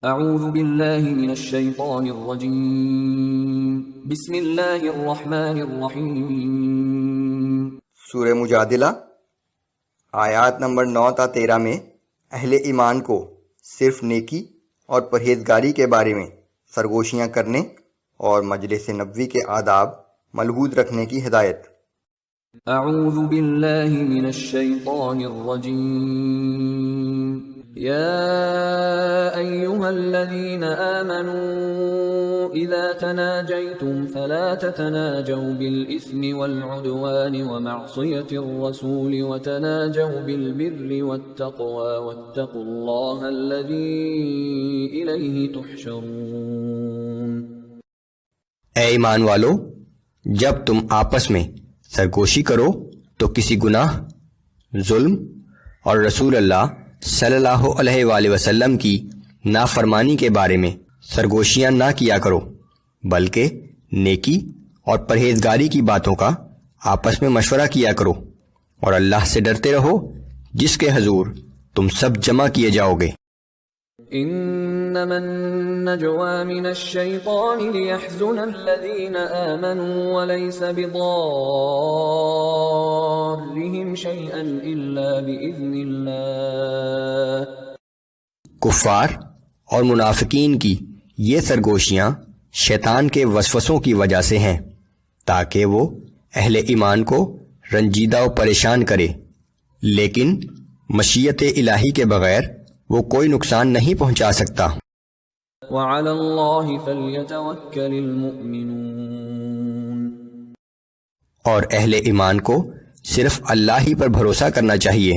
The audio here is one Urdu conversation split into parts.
اعوذ باللہ من الشیطان الرجیم بسم اللہ الرحمن الرحیم۔ سورہ مجادلہ آیات نمبر 9 تا 13 میں اہل ایمان کو صرف نیکی اور پرہیزگاری کے بارے میں سرگوشیاں کرنے اور مجلس نبوی کے آداب ملحوظ رکھنے کی ہدایت۔ اعوذ باللہ من الشیطان الرجیم یا ایہا الذین آمنوا اذا تناجیتم فلا تتناجوا بالاثم والعدوان ومعصیة الرسول وتناجوا بالبر والتقوى واتقوا اللہ الذی الیہ تحشرون۔ اے ایمان والو، جب تم آپس میں سرگوشی کرو تو کسی گناہ، ظلم اور رسول اللہ صلی اللہ علیہ وآلہ وسلم کی نافرمانی کے بارے میں سرگوشیاں نہ کیا کرو، بلکہ نیکی اور پرہیزگاری کی باتوں کا آپس میں مشورہ کیا کرو، اور اللہ سے ڈرتے رہو جس کے حضور تم سب جمع کیے جاؤ گے۔ انما النجوى من الشیطان لیحزن الذین آمنوا وليس بضارهم شیئا الا بإذن اللہ۔ کفار اور منافقین کی یہ سرگوشیاں شیطان کے وسوسوں کی وجہ سے ہیں، تاکہ وہ اہل ایمان کو رنجیدہ و پریشان کرے، لیکن مشیت الہی کے بغیر وہ کوئی نقصان نہیں پہنچا سکتا۔ وعلى اللہ فلیتوکل المؤمنون۔ اور اہل ایمان کو صرف اللہ ہی پر بھروسہ کرنا چاہیے۔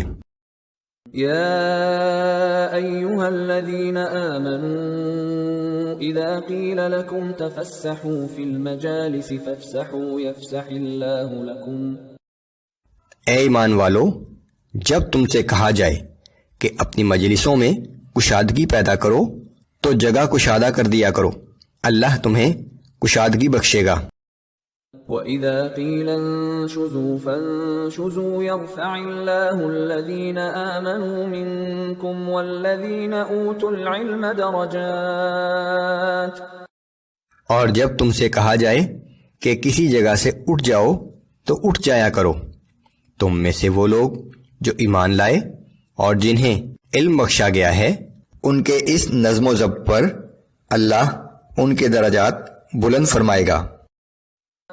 یا ایہا الذین آمنوا اذا قیل لکم تفسحوا فی المجالس فافسحوا یفسح اللہ لکم۔ اے ایمان والو، جب تم سے کہا جائے کہ اپنی مجلسوں میں کشادگی پیدا کرو تو جگہ کشادہ کر دیا کرو، اللہ تمہیں کشادگی بخشے گا۔ وَإِذَا قِيلَ انشُزُوا فَانشُزُوا يَرْفَعِ اللَّهُ الَّذِينَ آمَنُوا مِنكُمْ وَالَّذِينَ أُوتُوا الْعِلْمَ دَرَجَاتٍ۔ اور جب تم سے کہا جائے کہ کسی جگہ سے اٹھ جاؤ تو اٹھ جایا کرو، تم میں سے وہ لوگ جو ایمان لائے اور جنہیں علم بخشا گیا ہے، ان کے اس نظم و ضبط پر اللہ ان کے درجات بلند فرمائے گا۔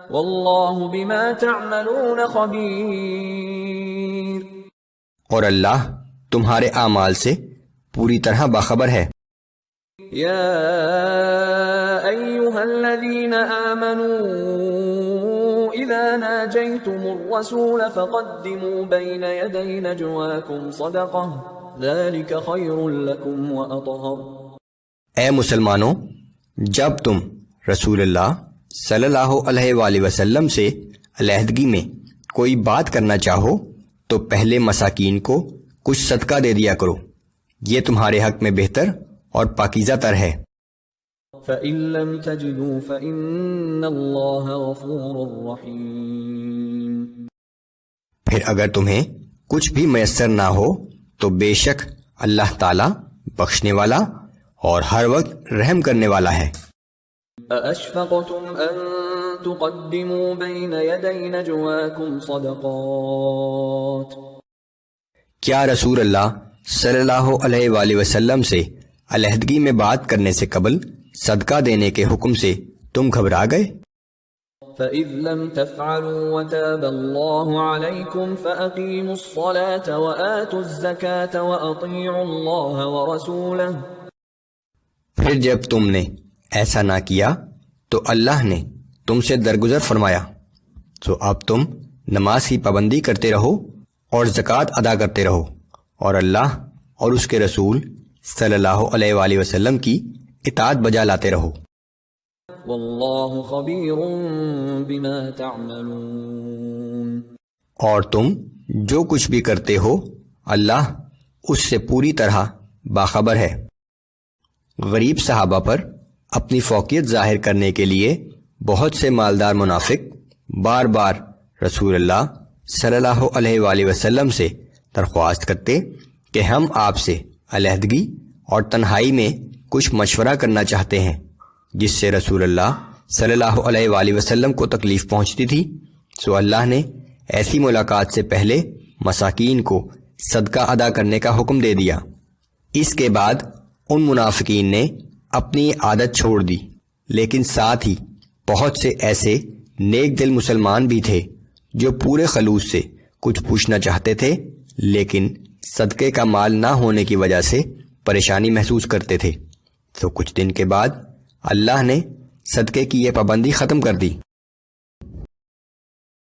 واللہ بما تعملون خبیر۔ اور اللہ تمہارے اعمال سے پوری طرح باخبر ہے۔ یا ایہا الذین آمنوا اذا ناجیتم الرسول فقدموا بین یدی نجواکم صدقہ ذلک خیر لکم واطہر۔ اے مسلمانوں، جب تم رسول اللہ صلی اللہ علیہ وآلہ وسلم سے علیحدگی میں کوئی بات کرنا چاہو تو پہلے مساکین کو کچھ صدقہ دے دیا کرو، یہ تمہارے حق میں بہتر اور پاکیزہ تر ہے۔ فَإِن لَّمْ تَجِدُوا فَإِنَّ اللَّهَ غَفُورٌ رَّحِيمٌ۔ پھر اگر تمہیں کچھ بھی میسر نہ ہو تو بے شک اللہ تعالی بخشنے والا اور ہر وقت رحم کرنے والا ہے۔ أَأَشْفَقْتُمْ أَن تُقَدِّمُوا بَيْنَ يَدَيْ نَجْوَاكُمْ صَدَقَاتٍ۔ کیا رسول اللہ صلی اللہ علیہ وآلہ وسلم سے علیحدگی میں بات کرنے سے قبل صدقہ دینے کے حکم سے تم گھبرا گئے؟ فَإِذْ لَمْ تَفْعَلُوا وَتَابَ اللَّهُ عَلَيْكُمْ فَأَقِيمُوا الصَّلَاةَ وَآتُوا الزَّكَاةَ وَأَطِيعُوا اللَّهَ وَرَسُولَهُ۔ پھر جب تم نے ایسا نہ کیا تو اللہ نے تم سے درگزر فرمایا، تو اب تم نماز کی پابندی کرتے رہو اور زکوٰۃ ادا کرتے رہو، اور اللہ اور اس کے رسول صلی اللہ علیہ وآلہ وسلم کی اطاعت بجا لاتے رہو۔ واللہ خبیر بما تعملون۔ اور تم جو کچھ بھی کرتے ہو اللہ اس سے پوری طرح باخبر ہے۔ غریب صحابہ پر اپنی فوقیت ظاہر کرنے کے لیے بہت سے مالدار منافق بار بار رسول اللہ صلی اللہ علیہ وآلہ وسلم سے درخواست کرتے کہ ہم آپ سے علیحدگی اور تنہائی میں کچھ مشورہ کرنا چاہتے ہیں جس سے رسول اللہ صلی اللہ علیہ وآلہ وسلم کو تکلیف پہنچتی تھی، سو اللہ نے ایسی ملاقات سے پہلے مساکین کو صدقہ ادا کرنے کا حکم دے دیا۔ اس کے بعد ان منافقین نے اپنی عادت چھوڑ دی، لیکن ساتھ ہی بہت سے ایسے نیک دل مسلمان بھی تھے جو پورے خلوص سے کچھ پوچھنا چاہتے تھے، لیکن صدقے کا مال نہ ہونے کی وجہ سے پریشانی محسوس کرتے تھے۔ تو کچھ دن کے بعد اللہ نے صدقے کی یہ پابندی ختم کر دی۔